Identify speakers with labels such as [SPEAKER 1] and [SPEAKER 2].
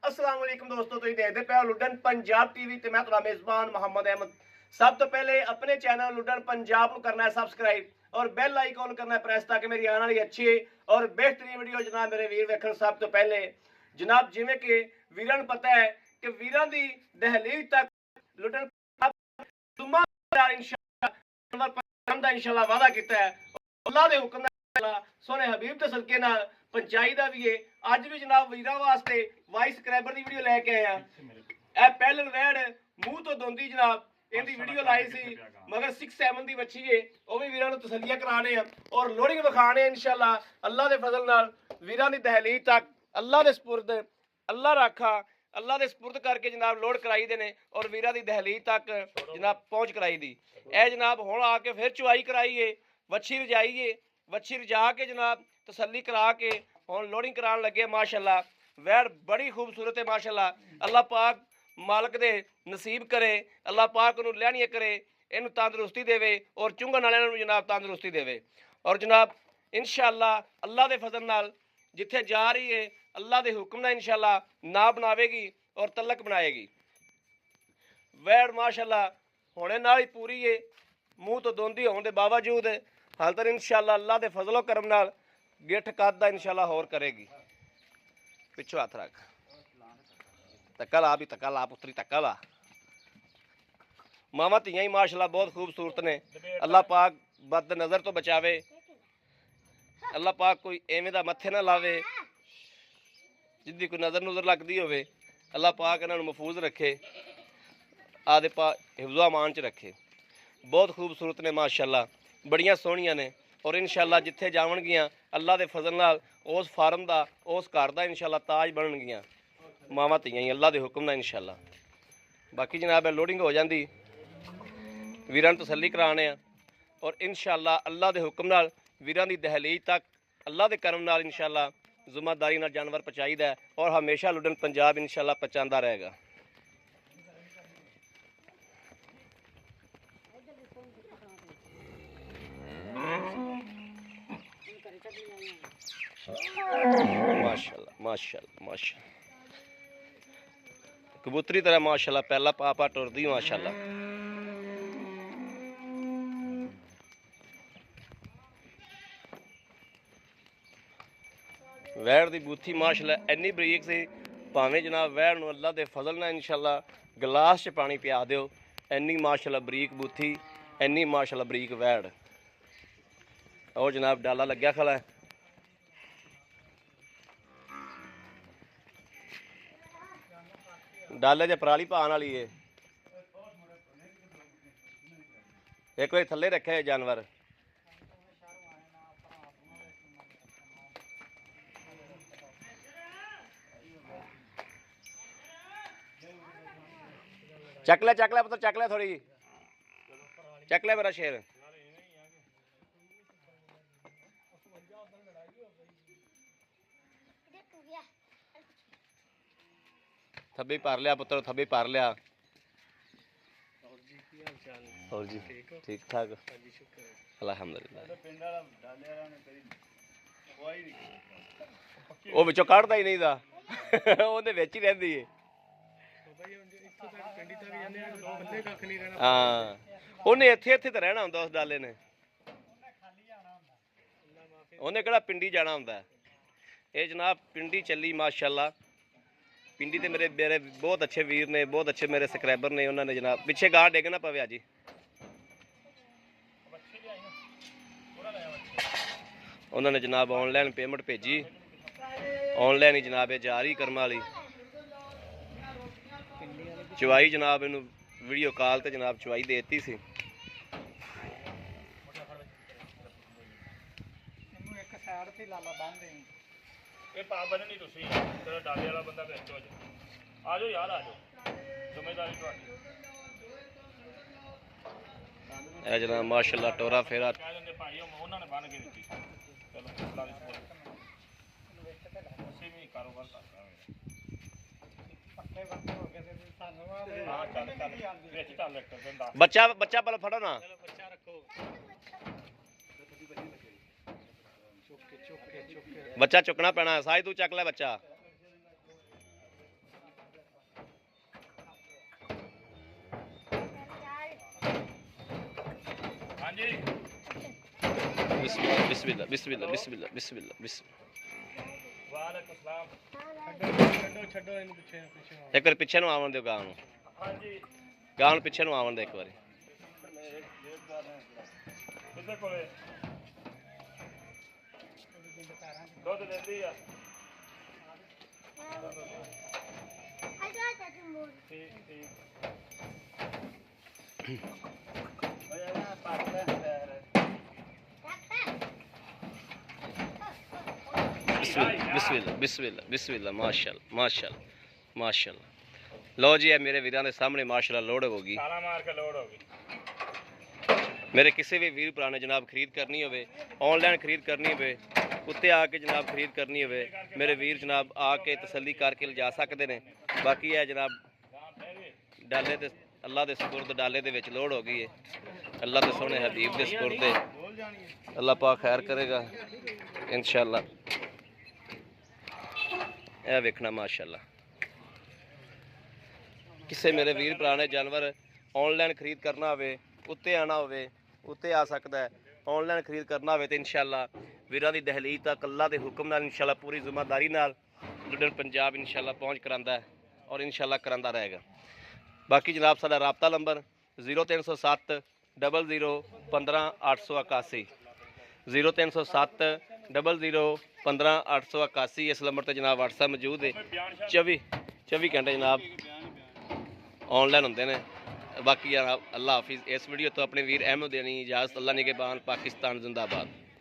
[SPEAKER 1] अस्सलाम वालेकुम दोस्तों, तुसीं देखदे पे हो लुडन पंजाब टीवी ते मैं तुहाडा मेज़बान मोहम्मद अहमद। सब तो पहले अपने चैनल लुडन पंजाब को करना है सबसक्राइब और बेल आइकॉन करना है प्रेस ताकि मेरी आने वाली अच्छी और बेहतरीन वीडियो जनाब मेरे वीर वेखण। सब तो पहले जनाब जिवें कि वीरां नूं पता है कि वीरां दी दहलीज तक लुडन जुम्मा इंशाअल्लाह इंशाअल्लाह वादा किया है। अल्लाह दे हुक्म नाल सोने हबीब दे सदके नाल पंचाई दा भी है। अज भी जनाब वीरां वास्ते वाइस सबसक्राइबर दी वीडियो लैके आए हैं। ए पहले वैड़ मूंह तो दोंदी जनाब इहदी वीडियो लाई सी, मगर 6-7 दी बच्ची है, वो भी वीरां नूं तसल्लियां कराने हैं और लोडिंग विखाने इंशाअल्लाह। अल्लाह दे फजल नाल वीरां दी दहलीज तक अल्लाह दे सपुर्द अल्लाह राखा अल्लाह दे सपुर्द करके जनाब लोड कराई दे ने और वीरां दी दहलीज तक जनाब पहुंच कराई दी। ए जनाब हुण आके फिर चुवाई कराई है, वच्छी रजाई है, वच्छी रजा के जनाब तसल्ली करा के हुण लोडिंग कराने लगे माशाअल्लाह। वैड़ बड़ी खूबसूरत है माशाअल्लाह। अल्लाह पाक मालक दे नसीब करे, अल्लाह पाक नूं लहणियां करे, इनू तंदुरुस्ती देवे और चुंगन वालियां नूं जनाब तंदुरुस्ती देवे। और जनाब इंशाअल्लाह अल्लाह दे फजल नाल जिथे जा रही है अल्लाह दे हुक्म नाल इंशाअल्लाह ना बनावेगी और तलक बनाएगी। वैड़ माशाअल्लाह होने नाल ही पूरी है, मूँह तो दोंदी होने के बावजूद हाल तक इंशाअल्लाह अल्लाह दे फजलो करम नाल गिठ कद दा इंशाअल्लाह होर करेगी। पिछो हाथ रख, तक्का ला भी, तक्का ला पुत्री, तक्का ला। मावा धियां ही माशाअल्लाह बहुत खूबसूरत ने। अल्लाह पाक बद नज़र तो बचावे, अल्लाह पाक कोई एवें दा मत्थे ना लावे जिंदी कोई नज़र नुज़र लगती होवे। अल्लाह पाक इन्हां नूं महफूज रखे, आदे पा हिफ्ज़ो अमान च रखे। बहुत खूबसूरत ने माशाअल्लाह, बड़ियां सोहणियां ने और इंशाअल्लाह जिथे जावणगियां अल्लाह दे फजल नाल उस फार्म दा उस घर दा इंशाअल्लाह ताज बनणगियां मावां धीआं ही अल्लाह दे हुक्म नाल इंशाअल्लाह। बाकी जनाब लोडिंग हो जाती, वीरां नूं तसल्ली कराने और इंशाअल्लाह अल्लाह दे हुक्म नाल वीरां दी दहलीज तक अल्लाह दे करम नाल इंशाअल्लाह जिम्मेदारी नाल जानवर पहुँचाईदा और हमेशा लुडन पंजाब इंशाअल्लाह पहुँचाता रहेगा। माशाअल्लाह माशाअल्लाह माशाअल्लाह, कबूतरी तरह माशाअल्लाह पहला पापा टुरदी माशाअल्लाह। वैड़ दी बूथी माशाअल्लाह इन्नी बरीक सी, भावें जनाब वैड़ नूं अल्लाह दे फजल नाल इंशाअल्लाह गिलास च पानी पिया दिओ, इन्नी माशाअल्लाह बरीक बूथी, इन्नी माशाअल्लाह बरीक वैड़। और जनाब डाला लग्या खला है, डाले च पराली पान वाली है। एक बार थले रखे जानवर चक ले पुत्र, चक ले थोड़ी, चक ले मेरा शेर। थब्बी पार लिया पुत्र, थब्बी पार लिया। और जी ठीक ठाक अल्हम्दुलिल्लाह। वो विचों कढ़दा ही नहीं दा ਉਹਦੇ ਵਿੱਚ ਹੀ ਰਹਿੰਦੀ ਏ। हाँ ਉਹਨੇ ਇੱਥੇ ਇੱਥੇ ਤਾਂ ਰਹਿਣਾ ਹੁੰਦਾ ਉਸ ਡਾਲੇ ਨੇ, ਉਹਨੇ ਕਿਹੜਾ ਪਿੰਡੀ ਜਾਣਾ ਹੁੰਦਾ। ਇਹ ਜਨਾਬ ਪਿੰਡੀ ਚੱਲੀ माशाअल्लाह। पिंडी ते मेरे मेरे बहुत अच्छे वीर ने, बहुत अच्छे मेरे सबसक्राइबर ने। उन्होंने जनाब पिछे गां डिग ना पवे जी, उन्होंने जनाब ऑनलाइन पेमेंट भेजी, ऑनलाइन ही जनाब ये जा रही करम वाली चवाई। जनाब इनू वीडियो कॉल ते जनाब चवाई देती सी। जनाब माशाअल्लाह टोरा फेरा बच्चा बच्चा पहले फड़ो ना, बच्चा चुकना पैना। साई तू चक ले बच्चा। बिस्मिल्लाह बिस्मिल्लाह बिस्मिल्लाह बिस्मिल्लाह बिस्मिल्लाह बिस्मिल्लाह
[SPEAKER 2] वालेकुम सलाम छड्डो इन पीछे
[SPEAKER 1] एक बार पीछे नु आवन दियो गां नु हां जी गां नु पीछे नु आवन दे एक बार
[SPEAKER 2] किधर कोले दूध देती है ठीक ठीक
[SPEAKER 1] बिस्मिल्लाह बिस्मिल्लाह बिस्मिल्लाह माशाल्लाह माशाल्लाह माशाल्लाह लो जी है मेरे वीरां दे सामने माशाल्लाह लोड हो गई
[SPEAKER 2] ताला मार के लोड होगी
[SPEAKER 1] मेरे किसी भी वीर भरा ने जनाब खरीद करनी होवे ऑनलाइन खरीद करनी होवे उत्ते आके जनाब खरीद करनी होवे मेरे वीर जनाब आके तसल्ली करके जा सकते ने बाकी है जनाब डाले ते अल्लाह दे सुपुर्द डाले दे विच लोड हो गई है अल्लाह दे सोहने हबीब दे सुपुर्द अल्लाह पाक खैर करेगा इंशाअल्लाह ए वेखना माशाअल्लाह किसी मेरे वीर भरा ने जानवर ऑनलाइन खरीद करना होवे उत्ते आना होवे उत्ते आ सकता है ऑनलाइन खरीद करना होवे तो इंशाअल्लाह वीरां दी दहलीज तक अल्लाह दे हुक्म नाल इंशाअल्लाह पूरी जिम्मेदारी नाल लुधियाना पंजाब इंशाअल्लाह पहुँच करांदा है और इंशाअल्लाह करांदा रहेगा बाकी जनाब साडा राबता नंबर 0307 00 15 881 0307 00 15 881 इस नंबर पर जनाब व्हाट्सएप मौजूद है 24 घंटे जनाब ऑनलाइन होंगे ने बाकी यार अल्लाह हाफिज़ इस वीडियो तो अपने वीर अहमद देनी इजाज़त अल्लाह निगहबान पाकिस्तान जिंदाबाद।